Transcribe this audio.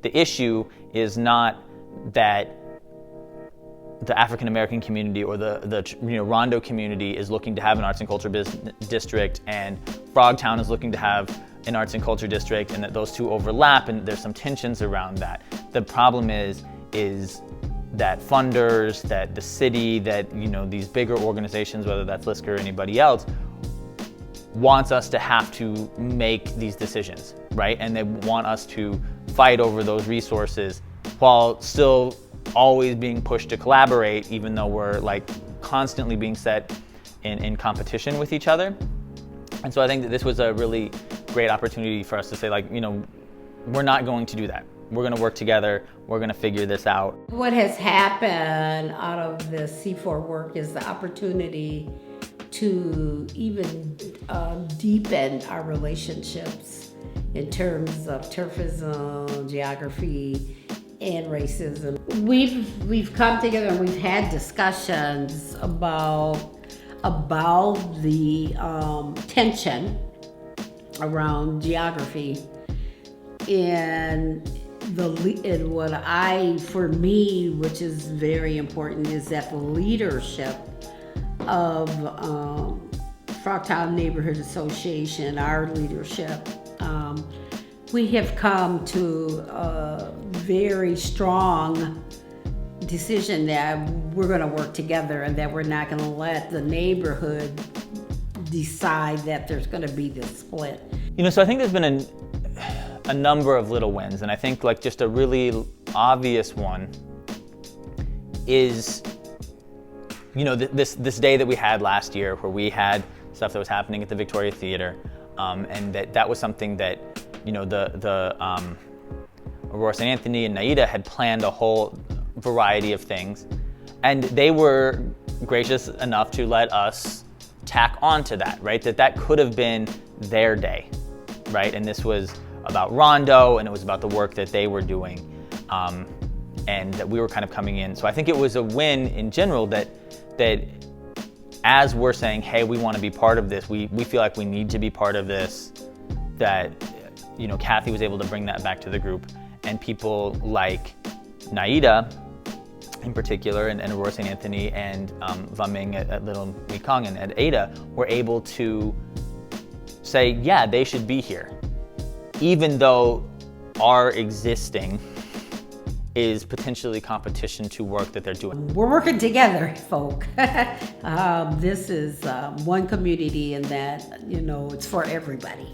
the issue is not that the African American community or the Rondo community is looking to have an arts and culture district, and Frogtown is looking to have an arts and culture district, and that those two overlap, and there's some tensions around that. The problem is that funders, that the city, that these bigger organizations, whether that's Lisker or anybody else, wants us to have to make these decisions, right? And they want us to fight over those resources while still always being pushed to collaborate, even though we're like constantly being set in competition with each other. And so I think that this was a really great opportunity for us to say, like, we're not going to do that. We're going to work together. We're going to figure this out. What has happened out of the C4 work is the opportunity to even deepen our relationships in terms of turfism, geography, and racism. We've come together and we've had discussions about the tension around geography, and for me, which is very important, is that the leadership of Frogtown Neighborhood Association, our leadership, we have come to a very strong decision that we're going to work together and that we're not going to let the neighborhood decide that there's going to be this split. So I think there's been a number of little wins, and I think like just a really obvious one is this day that we had last year, where we had stuff that was happening at the Victoria Theater, and that was something that the Aurora St. Anthony and Naida had planned a whole variety of things, and they were gracious enough to let us tack on to that, right? That could have been their day, right? And this was about Rondo, and it was about the work that they were doing, and that we were kind of coming in. So I think it was a win in general that as we're saying, hey, we want to be part of this, we feel like we need to be part of this, that Kathy was able to bring that back to the group, and people like Naida in particular, and Aurora St. Anthony, and Vaming at Little Mekong and at Ada were able to say, yeah, they should be here, even though our existing is potentially competition to work that they're doing. We're working together, folk. This is one community, and that, it's for everybody.